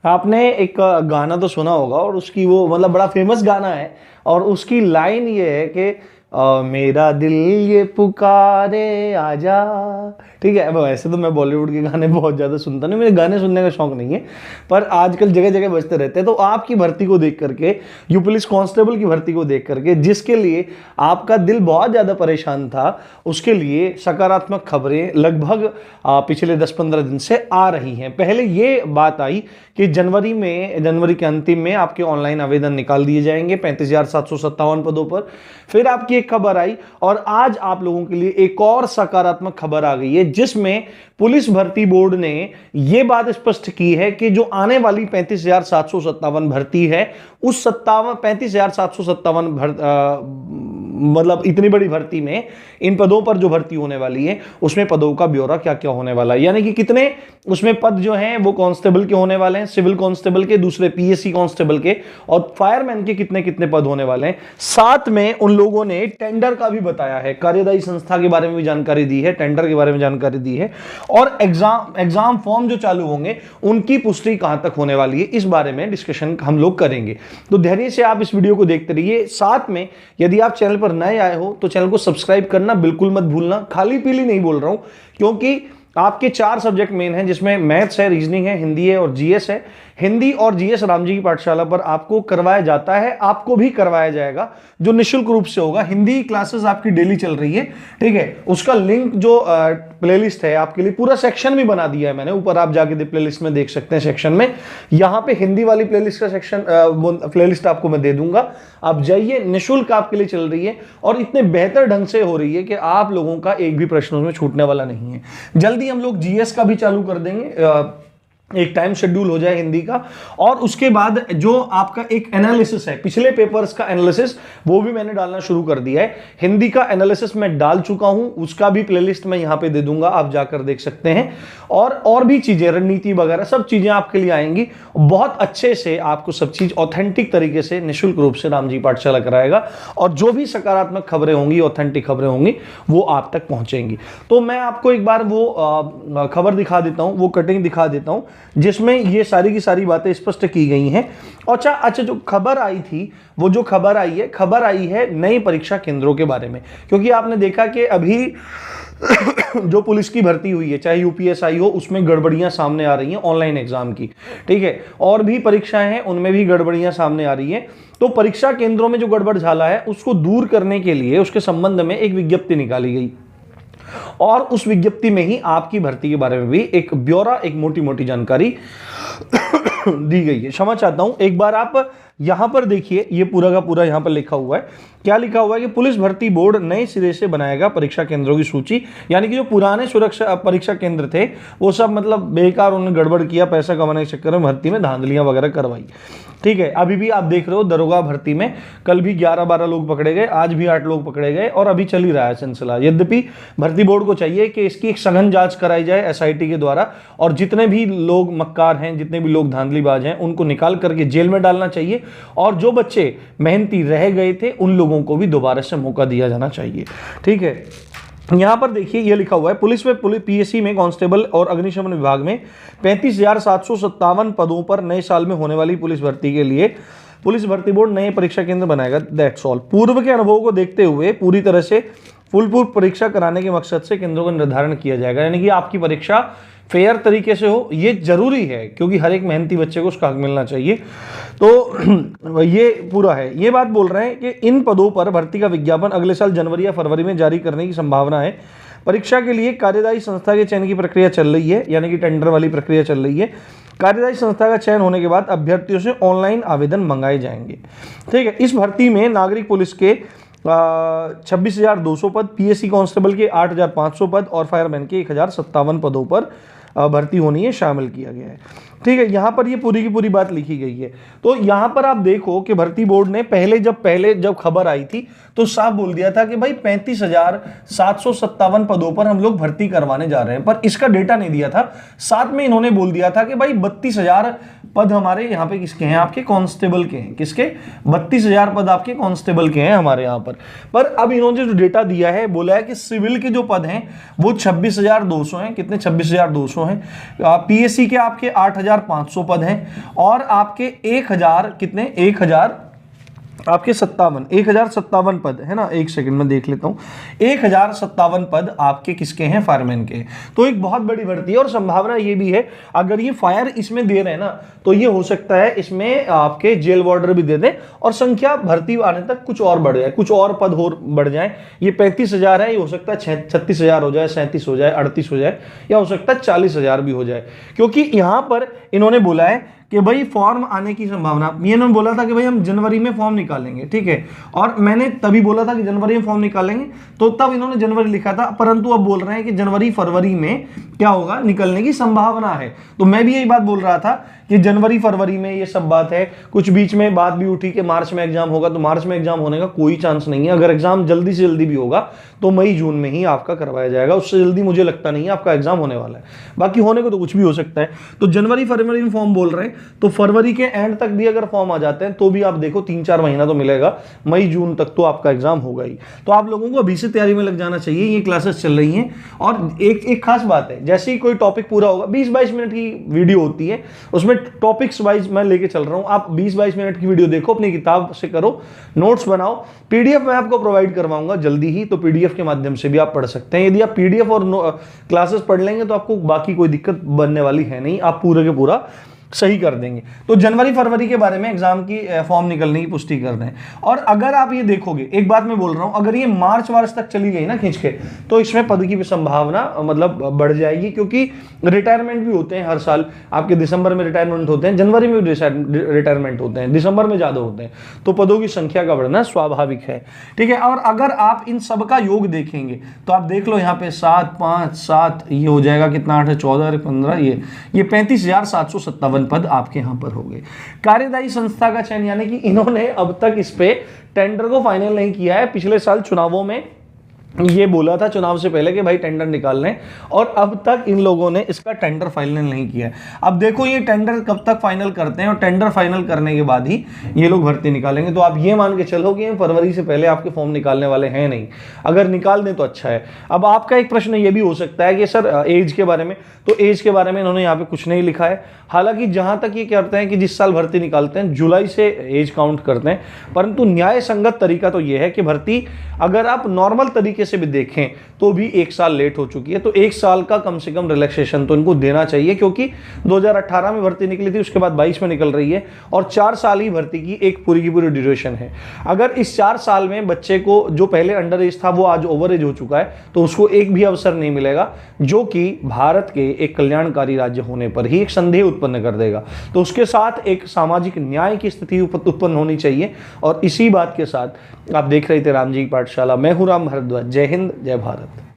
आपने एक गाना तो सुना होगा और उसकी वो मतलब बड़ा फेमस गाना है और उसकी लाइन ये है कि मेरा दिल ये पुकारे आजा। ठीक है। अब वैसे तो मैं बॉलीवुड के गाने बहुत ज़्यादा सुनता नहीं, मुझे गाने सुनने का शौक नहीं है, पर आजकल जगह जगह बजते रहते हैं। तो आपकी भर्ती को देख करके, यू पुलिस कांस्टेबल की भर्ती को देख करके, जिसके लिए आपका दिल बहुत ज़्यादा परेशान था, उसके लिए सकारात्मक खबरें लगभग पिछले 10-15 दिन से आ रही हैं। पहले ये बात आई कि जनवरी के अंतिम में आपके ऑनलाइन आवेदन निकाल दिए जाएंगे 35,757 पदों पर। फिर आपकी एक खबर आई और आज आप लोगों के लिए एक और सकारात्मक खबर आ गई है, जिसमें पुलिस भर्ती बोर्ड ने यह बात स्पष्ट की है कि जो आने वाली 35,757 भर्ती है, उस 35,757 मतलब इतनी बड़ी भर्ती में इन पदों पर जो भर्ती होने वाली है, उसमें पदों का ब्यौरा क्या क्या होने वाला है, यानी कि कितने उसमें पद जो हैं वो कांस्टेबल के होने वाले हैं, सिविल कांस्टेबल के, दूसरे पीएससी कांस्टेबल के, और फायरमैन के कितने कितने पद होने वाले हैं। साथ में उन लोगों ने टेंडर का भी बताया है, कार्यदायी संस्था के बारे में भी जानकारी दी है, टेंडर के बारे में जानकारी दी है, और एग्जाम फॉर्म जो चालू होंगे उनकी पुष्टि कहां तक होने वाली है, इस बारे में डिस्कशन हम लोग करेंगे। तो धैर्य से आप इस वीडियो को देखते रहिए। साथ में यदि आप चैनल पर नए आए हो तो चैनल को सब्सक्राइब करना बिल्कुल मत भूलना। खाली पीली नहीं बोल रहा हूं, क्योंकि आपके 4 सब्जेक्ट मेन हैं, जिसमें मैथ्स है, रीजनिंग है, हिंदी है और जीएस है। हिंदी और जीएस रामजी की पाठशाला पर आपको करवाया जाता है, आपको भी करवाया जाएगा, जो निःशुल्क रूप से होगा। हिंदी क्लासेस आपकी डेली चल रही है, ठीक है। उसका लिंक जो प्लेलिस्ट है आपके लिए, पूरा सेक्शन भी बना दिया है मैंने, ऊपर आप जाके प्लेलिस्ट में देख सकते हैं। सेक्शन में यहां पे हिंदी वाली प्लेलिस्ट का सेक्शन प्लेलिस्ट आपको मैं दे दूंगा, आप जाइए, निःशुल्क आपके लिए चल रही है और इतने बेहतर ढंग से हो रही है कि आप लोगों का एक भी प्रश्न उसमें छूटने वाला नहीं है। जल्दी हम लोग जीएस का भी चालू कर देंगे, एक टाइम शेड्यूल हो जाए हिंदी का, और उसके बाद जो आपका एक एनालिसिस है, पिछले पेपर्स का एनालिसिस, वो भी मैंने डालना शुरू कर दिया है। हिंदी का एनालिसिस मैं डाल चुका हूं, उसका भी प्लेलिस्ट मैं यहां पे दे दूंगा, आप जाकर देख सकते हैं। और भी चीजें, रणनीति वगैरह सब चीजें आपके लिए आएंगी। बहुत अच्छे से आपको सब चीज ऑथेंटिक तरीके से निःशुल्क रूप से रामजी पाठशाला कराएगा, और जो भी सकारात्मक खबरें होंगी, ऑथेंटिक खबरें होंगी, वो आप तक पहुंचेंगी। तो मैं आपको एक बार वो खबर दिखा देता हूं, वो कटिंग दिखा देता हूं, जिसमें ये सारी की सारी बातें स्पष्ट की गई हैं। अच्छा, जो खबर आई थी, वो जो खबर आई है नई परीक्षा केंद्रों के बारे में, क्योंकि आपने देखा कि अभी जो पुलिस की भर्ती हुई है, चाहे यूपीएसआई हो, उसमें गड़बड़ियां सामने आ रही हैं ऑनलाइन एग्जाम की, ठीक है। और भी परीक्षाएं हैं, उनमें भी गड़बड़ियां सामने आ रही हैं। तो परीक्षा केंद्रों में जो गड़बड़ झाला है, उसको दूर करने के लिए उसके संबंध में एक विज्ञप्ति निकाली गई, और उस विज्ञप्ति में ही आपकी भर्ती के बारे में भी एक ब्यौरा, एक मोटी मोटी जानकारी दी गई है। क्षमा चाहता हूं, एक बार आप यहां पर देखिए, ये पूरा का पूरा यहां पर लिखा हुआ है। क्या लिखा हुआ है कि पुलिस भर्ती बोर्ड नए सिरे से बनाएगा परीक्षा केंद्रों की सूची, यानी कि जो पुराने सुरक्षा परीक्षा केंद्र थे वो सब मतलब बेकार, उन्होंने गड़बड़ किया, पैसा कमाने के चक्कर में भर्ती में धांधलियां वगैरह करवाई, ठीक है। अभी भी आप देख रहे हो दरोगा भर्ती में कल भी 11-12 लोग पकड़े गए, आज भी 8 लोग पकड़े गए, और अभी चल ही रहा है सिलसिला। यद्यपि भर्ती बोर्ड को चाहिए कि इसकी एक सघन जांच कराई जाए एसआईटी के द्वारा, और जितने भी लोग मक्कार हैं, जितने भी लोग धांधलीबाज हैं, उनको निकाल करके जेल में डालना चाहिए, और जो बच्चे मेहनती रह गए थे उन लोगों को भी दोबारा से मौका दिया जाना चाहिए, ठीक है। यहां पर देखिए ये लिखा हुआ है, पुलिस पीएससी में कांस्टेबल और अग्निशमन विभाग में 35,757 पदों पर नए साल में होने वाली पुलिस भर्ती के लिए पुलिस भर्ती बोर्ड नए परीक्षा केंद्र बनाएगा। That's all. पूर्व के अनुभवों को देखते हुए पूरी तरह से फुलप्रूफ परीक्षा कराने के मकसद से केंद्रों का निर्धारण किया जाएगा, यानी कि आपकी परीक्षा फेयर तरीके से हो, ये जरूरी है, क्योंकि हर एक मेहनती बच्चे को उसका हक मिलना चाहिए। तो ये पूरा है। ये बात बोल रहे हैं कि इन पदों पर भर्ती का विज्ञापन अगले साल जनवरी या फरवरी में जारी करने की संभावना है। परीक्षा के लिए कार्यदायी संस्था के चयन की प्रक्रिया चल रही है, यानी कि टेंडर वाली प्रक्रिया चल रही है। कार्यदायी संस्था का चयन होने के बाद अभ्यर्थियों से ऑनलाइन आवेदन मंगाए जाएंगे, ठीक है। इस भर्ती में नागरिक पुलिस के 26,200 पद, पीएससी कांस्टेबल के 8,500 पद और फायरमैन के 1,057 पदों पर भर्ती होनी है, शामिल किया गया है, ठीक है। यहां पर ये पूरी की पूरी बात लिखी गई है। तो यहां पर आप देखो कि भर्ती बोर्ड ने पहले जब खबर आई थी तो साफ बोल दिया था कि भाई 35,757 पदों पर हम लोग भर्ती करवाने जा रहे हैं, पर इसका डेटा नहीं दिया था। साथ में इन्होंने बोल दिया था कि भाई पद हमारे यहाँ पे किसके हैं, आपके कांस्टेबल के हैं। किसके? 32,000 पद आपके कांस्टेबल के हैं हमारे यहाँ पर अब इन्होंने जो डेटा दिया है, बोला है कि सिविल के जो पद हैं वो 26,200 हैं। कितने? 26,200 हैं। पीएससी के आपके 8,500 पद हैं और आपके 1,000 कितने? 1,000 आपके 1,057 पद है ना। एक सेकंड में देख लेता हूं। 1,057 पद आपके किसके हैं? फायरमैन के। तो एक बहुत बड़ी भर्ती है और संभावना ये भी है, अगर ये फायर इसमें दे रहे हैं ना, तो ये हो सकता है इसमें आपके जेल वार्डर भी दे दें और संख्या भर्ती आने तक कुछ और बढ़ जाए, कुछ और पद और बढ़ जाए। ये 35,000 है, ये हो सकता है 36,000 हो जाए, 37 हो जाए, 38 हो जाए, या हो सकता है 40,000 भी हो जाए। क्योंकि यहां पर इन्होंने बोला है कि भाई फॉर्म आने की संभावना, ये इन्होंने बोला था कि भाई हम जनवरी में फॉर्म निकालेंगे, ठीक है, और मैंने तभी बोला था कि जनवरी में फॉर्म निकालेंगे, तो तब इन्होंने जनवरी लिखा था, परंतु अब बोल रहे हैं कि जनवरी फरवरी में क्या होगा, निकलने की संभावना है। तो मैं भी यही बात बोल रहा था कि जनवरी फरवरी में ये सब बात है। कुछ बीच में बात भी उठी कि मार्च में एग्जाम होगा, तो मार्च में एग्जाम होने का कोई चांस नहीं है। अगर एग्जाम जल्दी से जल्दी भी होगा तो मई जून में ही आपका करवाया जाएगा, उससे जल्दी मुझे लगता नहीं है आपका एग्जाम होने वाला है। बाकी होने को तो कुछ भी हो सकता है। तो जनवरी फरवरी में फॉर्म बोल रहे हैं, तो फरवरी के एंड तक भी अगर फॉर्म आ जाते हैं तो भी आप देखो 3-4 महीना तो मिलेगा, मई जून तक तो आपका एग्जाम होगा ही। तो आप लोगों को अभी से तैयारी में लग जाना चाहिए। ये क्लासेस चल रही हैं और एक खास बात है, जैसे ही कोई टॉपिक पूरा होगा, 20-22 मिनट की वीडियो होती है, उसमें टॉपिक्स वाइज मैं लेके चल रहा हूं। आप 20-22 मिनट की वीडियो देखो, अपनी किताब से करो, नोट्स बनाओ। पीडीएफ मैं आपको प्रोवाइड करवाऊंगा जल्दी ही, तो पीडीएफ के माध्यम से भी आप पढ़ सकते हैं। यदि आप पीडीएफ और क्लासेस पढ़ लेंगे तो आपको बाकी कोई दिक्कत बनने वाली है नहीं, आप पूरे के पूरा सही कर देंगे। तो जनवरी फरवरी के बारे में एग्जाम की फॉर्म निकलने की पुष्टि कर दें। और अगर आप ये देखोगे, एक बात मैं बोल रहा हूं, अगर ये मार्च तक चली गई ना खींच के, तो इसमें पद की संभावना मतलब बढ़ जाएगी, क्योंकि रिटायरमेंट भी होते हैं हर साल। आपके दिसंबर में रिटायरमेंट होते हैं, जनवरी में भी रिटायरमेंट होते हैं, दिसंबर में ज्यादा होते हैं, तो पदों की संख्या का बढ़ना स्वाभाविक है, ठीक है। और अगर आप इन सब का योग देखेंगे तो आप देख लो यहाँ पे 7, 5, 7, ये हो जाएगा कितना, 8, 14, 15, ये 35,757 पद आपके यहां पर हो गए। कार्यदायी संस्था का चयन, यानी कि इन्होंने अब तक इस पे टेंडर को फाइनल नहीं किया है। पिछले साल चुनावों में ये बोला था चुनाव से पहले कि भाई टेंडर निकाल लें, और अब तक इन लोगों ने इसका टेंडर फाइनल नहीं किया है। अब देखो ये टेंडर कब तक फाइनल करते हैं, और टेंडर फाइनल करने के बाद ही ये लोग भर्ती निकालेंगे। तो आप ये मान के चलो कि फरवरी से पहले आपके फॉर्म निकालने वाले हैं नहीं। अगर निकाल दें तो अच्छा है। अब आपका एक प्रश्न ये भी हो सकता है कि सर एज के बारे में, तो एज के बारे में इन्होंने यहाँ पे कुछ नहीं लिखा है। हालांकि जहां तक ये कहते हैं कि जिस साल भर्ती निकालते हैं जुलाई से एज काउंट करते हैं, परंतु न्याय संगत तरीका तो यह है कि भर्ती अगर आप नॉर्मल तरीके से भी देखें तो भी 1 साल लेट हो चुकी है, तो 1 साल का कम से कम रिलैक्सेशन तो इनको देना चाहिए, क्योंकि 2018 में भर्ती निकली थी, उसके बाद 22 में निकल रही है, और 4 साल ही भर्ती की एक पूरी की पूरी ड्यूरेशन है। अगर इस 4 साल में बच्चे को, जो पहले अंडर एज था वो आज ओवर एज हो चुका है, तो उसको एक भी अवसर नहीं मिलेगा, जो कि भारत के एक कल्याणकारी राज्य होने पर ही एक संदेह उत्पन्न कर देगा। तो उसके साथ एक सामाजिक न्याय की स्थिति उत्पन्न होनी चाहिए। और इसी बात के साथ आप देख रहे थे रामजी पाठशाला, मैं हूं राम भारद्वाज। जय हिंद, जय भारत।